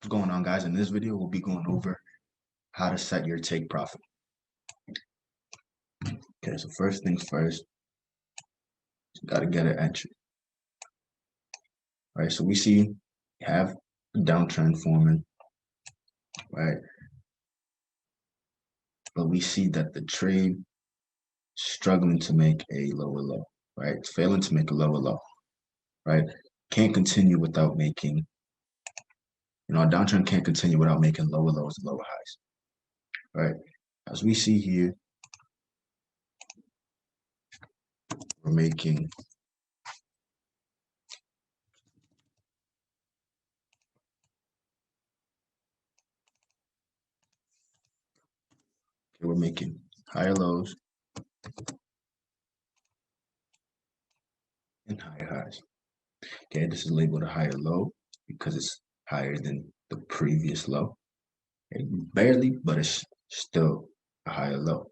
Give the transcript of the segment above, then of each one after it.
What's going on, guys? In this video, we'll be going over how to set your take profit. Okay, so first things first, you got to get an entry. Right, so we see you have a downtrend forming, right? But we see that the trade is struggling to make a lower low, right? It's failing to make a lower low, right? Can't continue without making, a downtrend can't continue without making lower lows and lower highs, right? As we see here, we're making higher lows and higher highs. Okay, this is labeled a higher low because it's higher than the previous low. Okay, barely, but it's still a higher low,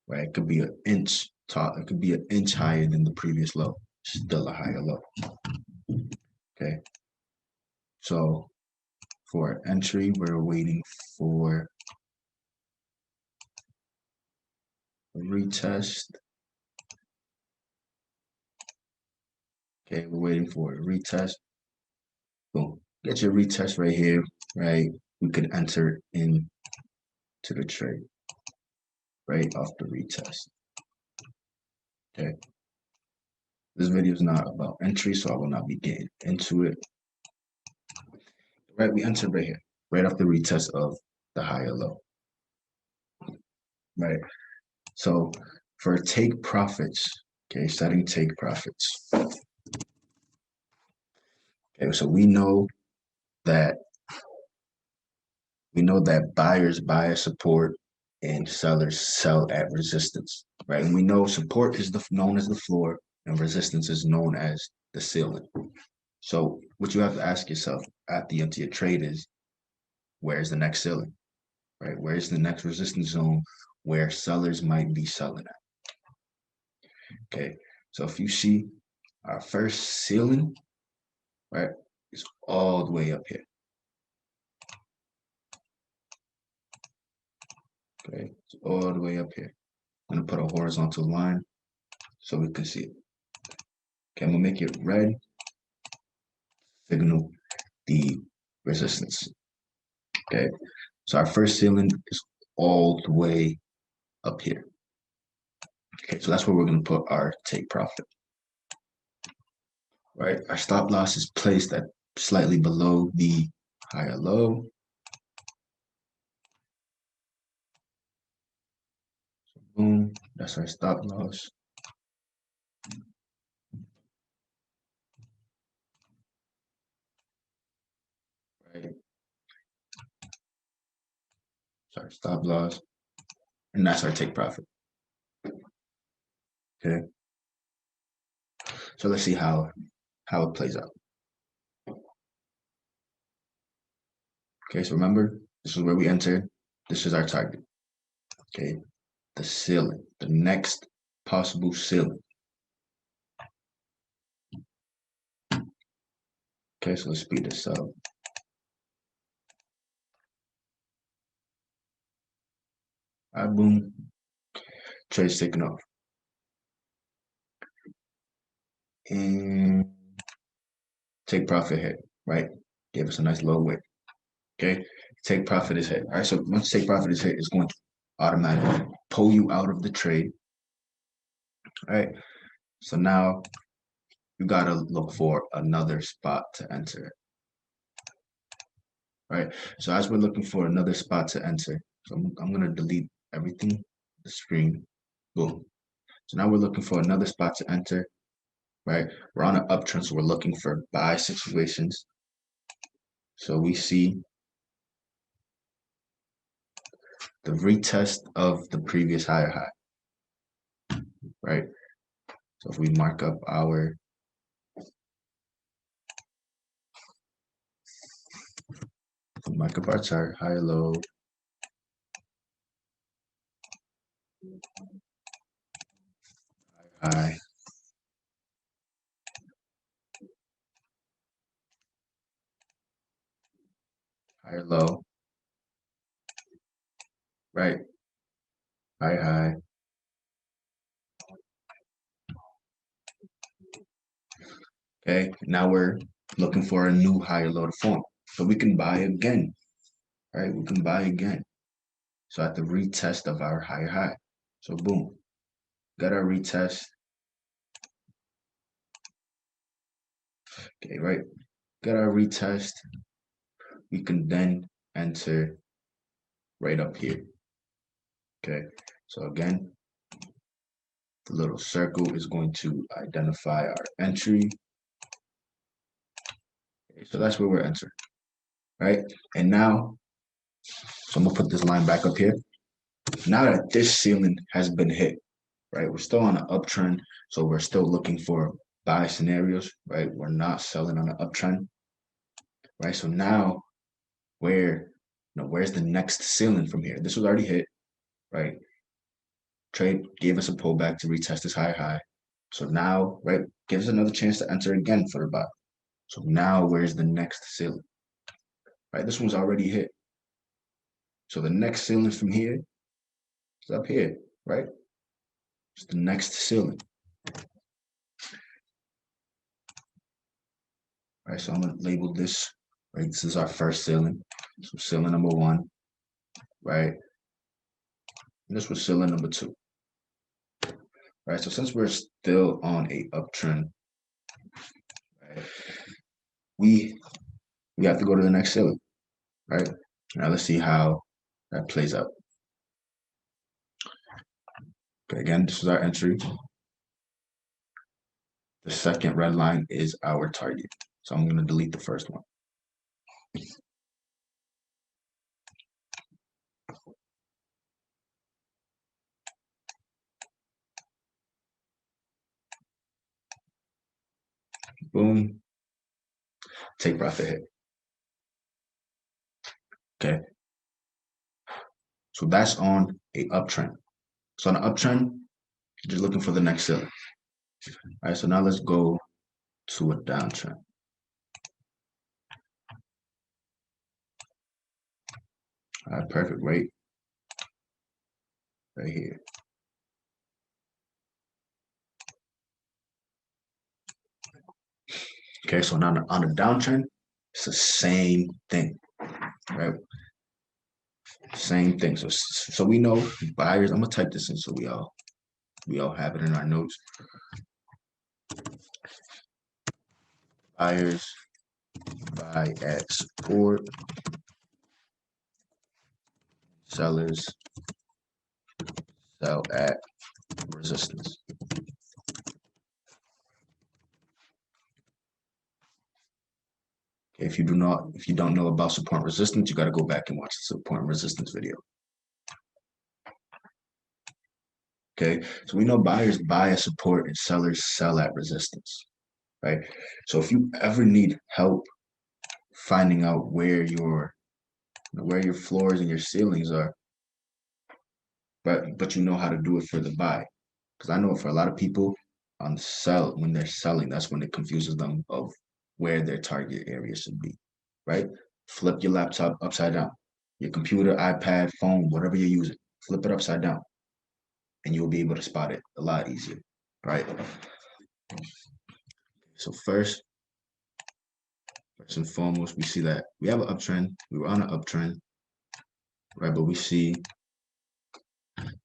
right? It could be an inch tall. It could be an inch higher than the previous low. Still a higher low. Okay. So for entry, we're waiting for a retest. Okay, we're waiting for a retest. Boom. Get your retest right here, right? We could enter into the trade right off the retest. Okay. This video is not about entry, so I will not be getting into it. Right, we entered right here, right off the retest of the higher low. Right. So for take profits, okay, setting take profits. Okay, so we know that buyers buy at support and sellers sell at resistance, right? And we know support is known as the floor and resistance is known as the ceiling. So what you have to ask yourself at the end of your trade is, where's the next ceiling, right? Where's the next resistance zone where sellers might be selling at? Okay, so if you see our first ceiling, right, is all the way up here. Okay, it's all the way up here. I'm gonna put a horizontal line so we can see it. Okay, I'm gonna make it red, signal the resistance. Okay, so our first ceiling is all the way up here. Okay, so that's where we're gonna put our take profit. Right, our stop loss is placed at slightly below the higher low. So boom, that's our stop loss. Right, sorry, stop loss, and that's our take profit. Okay, so let's see how it plays out. Okay, so remember, this is where we entered. This is our target. Okay, the ceiling, the next possible ceiling. Okay, so let's speed this up. All right, boom. Trade's taking off. And take profit hit, right? Gave us a nice low wick. Okay, take profit is hit. All right, so once take profit is hit, it's going to automatically pull you out of the trade. All right, so now you gotta look for another spot to enter. Right, so as we're looking for another spot to enter, so I'm gonna delete everything, the screen, boom. So now we're looking for another spot to enter, right? We're on an uptrend, so we're looking for buy situations. So we see the retest of the previous higher high, right? So if we mark up our chart, higher low, high, higher low, right? Higher high. Okay, now we're looking for a new higher low to form. So we can buy again, right? We can buy again. So at the retest of our higher high. So boom, got our retest. Okay, right? Got our retest. We can then enter right up here. Okay, so again, the little circle is going to identify our entry. Okay, so that's where we're entering, right? And now, so I'm gonna put this line back up here. Now that this ceiling has been hit, right? We're still on an uptrend, so we're still looking for buy scenarios, right? We're not selling on an uptrend, right? So now, where's the next ceiling from here? This was already hit, right? Trade gave us a pullback to retest this high. So now, right, gives us another chance to enter again for the buy. So now, where's the next ceiling? Right, this one's already hit. So the next ceiling from here is up here, right? It's the next ceiling. Right, so I'm gonna label this, right? This is our first ceiling. So ceiling number 1, right? And this was ceiling number 2. Right, so since we're still on a uptrend, right, we have to go to the next ceiling, right? Now let's see how that plays out. Okay, again, this is our entry. The second red line is our target. So I'm gonna delete the first one. Boom, take profit hit. Okay, so that's on a uptrend. So on an uptrend, just looking for the next ceiling. All right, so now let's go to a downtrend. All right, perfect, right here. Okay, so now on a downtrend, it's the same thing, right? Same thing. So we know buyers. I'm gonna type this in so we all have it in our notes. Buyers buy at support, sellers sell at resistance. If you don't know about support and resistance, you got to go back and watch the support and resistance video. Okay, so we know buyers buy at support and sellers sell at resistance, right? So if you ever need help finding out where your floors and your ceilings are, but you know how to do it for the buy, because I know for a lot of people on sell when they're selling, that's when it confuses them of where their target area should be, right? Flip your laptop upside down, your computer, iPad, phone, whatever you're using, flip it upside down, and you'll be able to spot it a lot easier, right? So first and foremost, we see that we have an uptrend. We were on an uptrend, right? But we see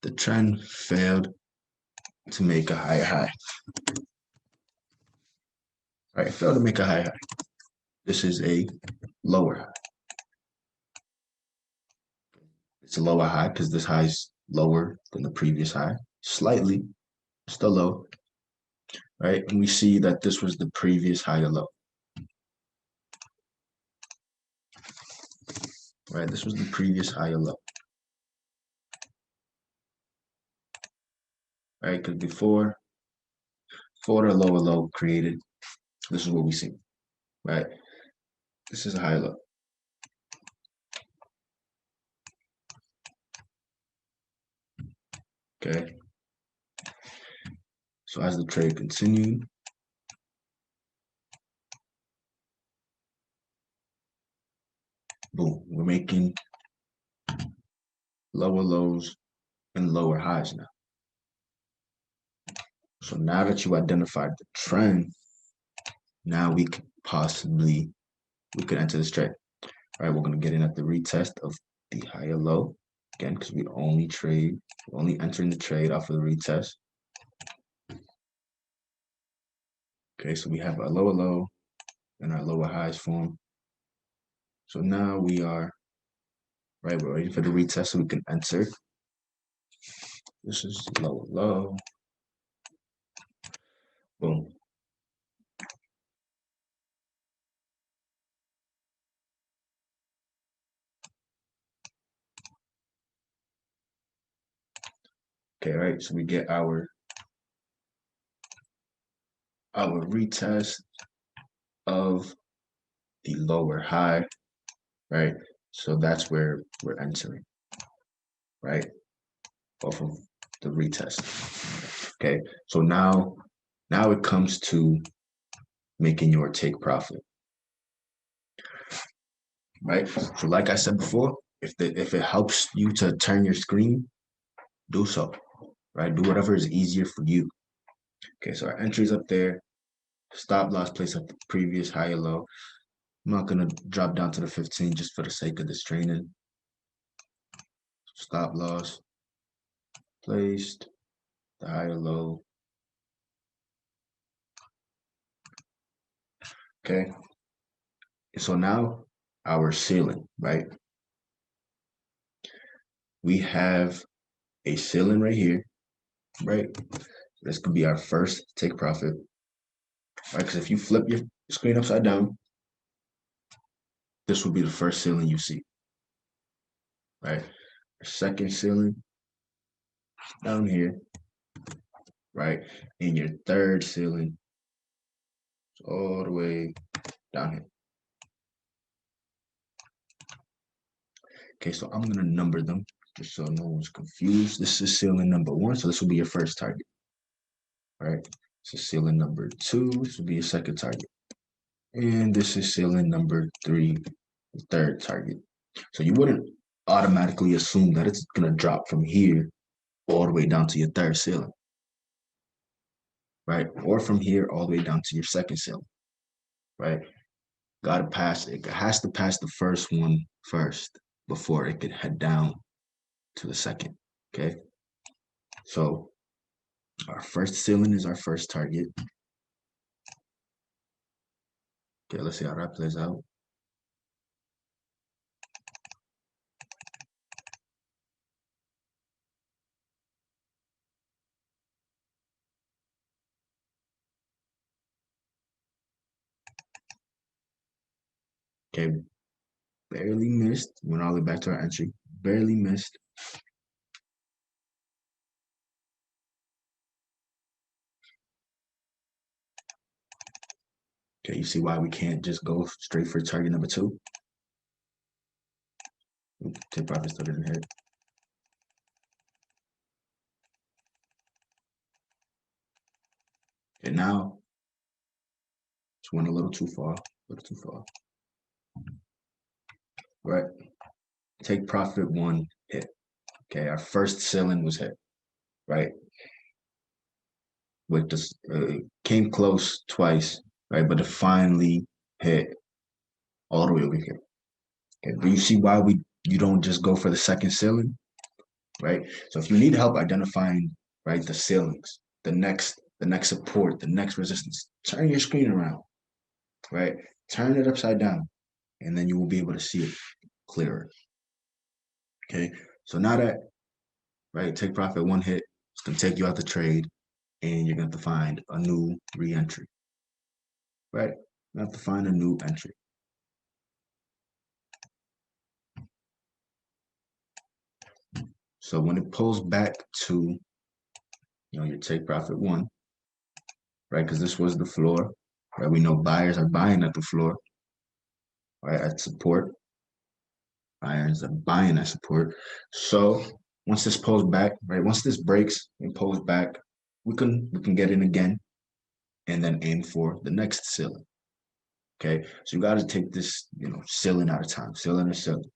the trend failed to make a higher high. Right, failed to make a higher high. This is a lower high. It's a lower high because this high is lower than the previous high, slightly, still low, right? And we see that this was the previous higher low, right? This was the previous higher low, right? Because before the lower low created, this is what we see, right? This is a higher low. Okay. So as the trade continued, boom, we're making lower lows and lower highs now. So now that you identified the trend, now we could enter this trade. All right, we're gonna get in at the retest of the higher low again because we're only entering the trade off of the retest. Okay, so we have our lower low and our lower highs form. So now we're waiting for the retest so we can enter. This is lower low. Boom. Okay, right. So we get our retest of the lower high, right? So that's where we're entering, right? Off of the retest. Okay, so now it comes to making your take profit, right? So like I said before, if it helps you to turn your screen, do so, right? Do whatever is easier for you. Okay, so our entry's up there. Stop loss place at the previous higher low. I'm not gonna drop down to the 15 just for the sake of this training. Stop loss placed, the higher low. Okay. So now our ceiling, right? We have a ceiling right here, right? This could be our first take profit, right? Because if you flip your screen upside down, this will be the first ceiling you see, right? Our second ceiling down here, right? And your third ceiling all the way down here. Okay, so I'm gonna number them just so no one's confused. This is ceiling number 1, so this will be your first target, right? So ceiling number 2, this will be your second target. And this is ceiling number 3, the third target. So you wouldn't automatically assume that it's gonna drop from here all the way down to your third ceiling, right? Or from here all the way down to your second ceiling, right? It has to pass the first one first before it could head down to the second, okay? So our first ceiling is our first target. Okay, let's see how that plays out. Okay, barely missed. Went all the way back to our entry. Barely missed. Okay, you see why we can't just go straight for target number 2? Take profit still didn't hit. Okay, now just went a little too far. Right. Take profit 1 hit. Okay, our first ceiling was hit. Right. With this came close twice, right? But it finally hit all the way over here. Okay, but you see why you don't just go for the second ceiling, right? So if you need help identifying, right, the ceilings, the next support, the next resistance, turn your screen around, right? Turn it upside down, and then you will be able to see it clearer. Okay, so now that, right, take profit 1 hit, it's gonna take you out the trade, and you're gonna have to find a new re-entry, right? You have to find a new entry. So when it pulls back to, your take profit 1, right? Because this was the floor, right? We know buyers are buying at the floor, right? At support, buyers are buying at support. So once this pulls back, right? Once this breaks and pulls back, we can get in again, and then aim for the next ceiling, Okay, so you got to take this, ceiling at a time, ceiling or ceiling.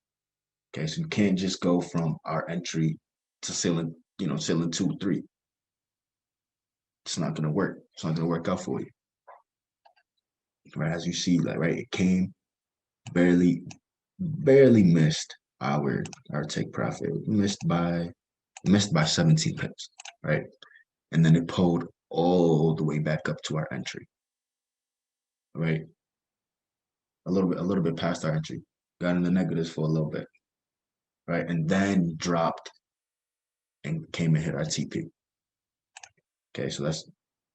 Okay, so you can't just go from our entry to ceiling, ceiling 2, 3. It's not gonna work. It's not gonna work out for you. Right, as you see, like right, it came, barely missed our take profit. Missed by 17 pips, right? And then it pulled all the way back up to our entry, right? A little bit past our entry. Got in the negatives for a little bit, right? And then dropped and came and hit our TP. Okay, so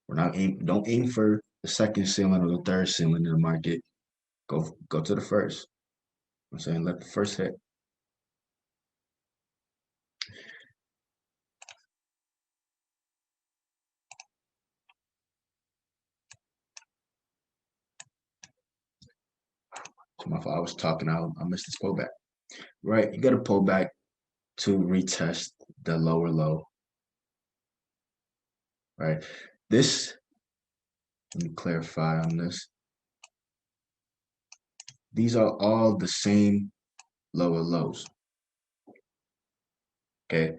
don't aim for the second ceiling or the third ceiling in the market. Go to the first. I'm saying let the first hit. So my fault. I was talking. I missed this pullback. Right, you got to pull back to retest the lower low. Right, this. Let me clarify on this. These are all the same lower lows. Okay,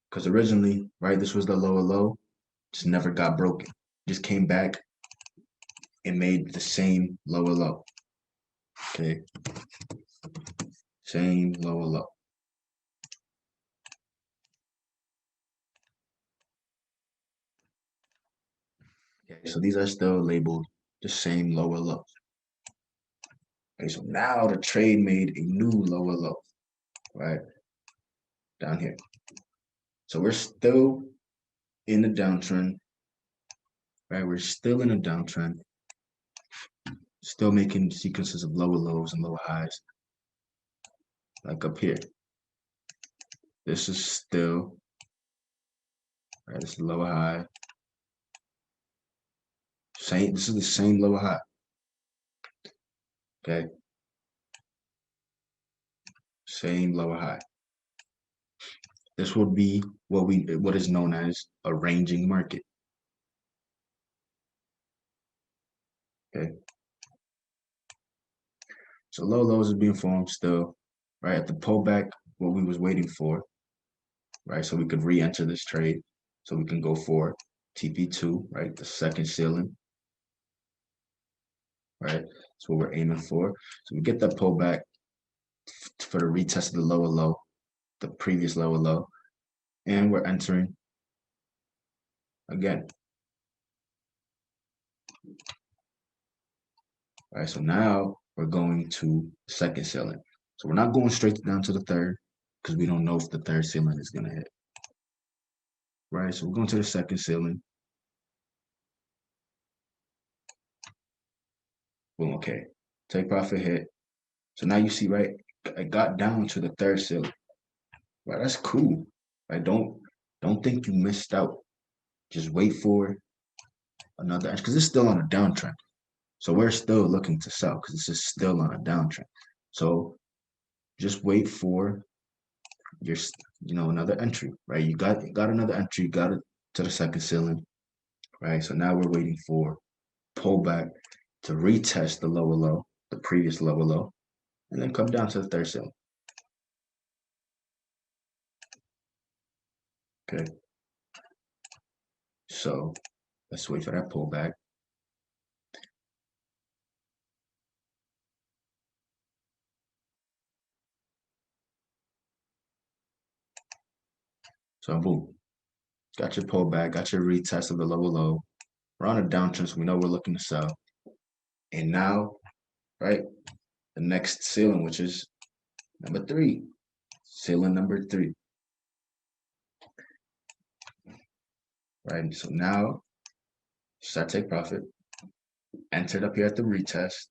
because originally, right, this was the lower low. Just never got broken. Just came back and made the same lower low. Okay, same lower low. Okay, so these are still labeled the same lower lows. Okay, so now the trade made a new lower low, right? Down here. So we're still in the downtrend, right? We're still in a downtrend, still making sequences of lower lows and lower highs, like up here. This is still, right? This is lower high. This is the same lower high. Okay. Same lower high. This would be what is known as a ranging market. Okay. So low lows are being formed still, right? At the pullback, what we was waiting for, right? So we could re-enter this trade. So we can go for TP2, right? The second ceiling, right? That's what we're aiming for. So we get that pullback for the retest of the lower low, the previous lower low, and we're entering again. All right, so now we're going to second ceiling. So we're not going straight down to the third because we don't know if the third ceiling is going to hit. Right, so we're going to the second ceiling. Boom, okay. Take profit hit. So now you see, right, I got down to the third ceiling. Right, that's cool. Right, don't think you missed out. Just wait for another, because it's still on a downtrend. So we're still looking to sell because this is still on a downtrend. So just wait for your, another entry, right? You got another entry, you got it to the second ceiling, right? So now we're waiting for pullback to retest the lower low, the previous lower low, and then come down to the third ceiling. Okay. So let's wait for that pullback. So boom, got your pullback, got your retest of the lower low. We're on a downtrend, so we know we're looking to sell. And now, right, the next ceiling, which is number 3, ceiling number 3. Right, so now start take profit, entered up here at the retest.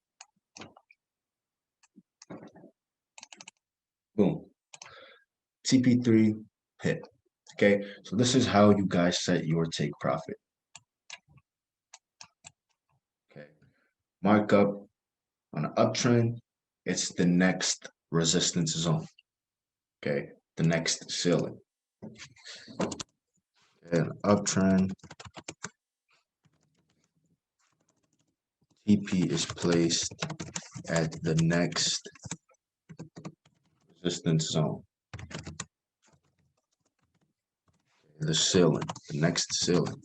Boom, TP3 hit. Okay, so this is how you guys set your take profit. Okay, markup on an uptrend, it's the next resistance zone. Okay, the next ceiling. And uptrend, TP is placed at the next resistance zone. The ceiling, the next ceiling.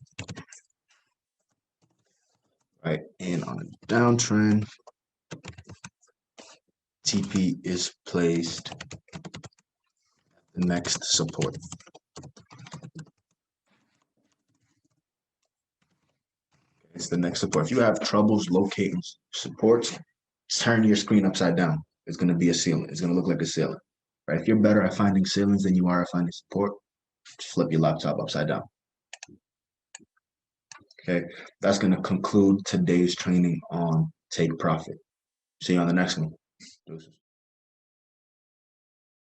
Right, and on a downtrend, TP is placed at the next support. It's the next support. If you have troubles locating supports, turn your screen upside down. It's going to be a ceiling. It's going to look like a ceiling. Right? If you're better at finding ceilings than you are at finding support, just flip your laptop upside down. Okay, that's going to conclude today's training on take profit. See you on the next one. Deuces.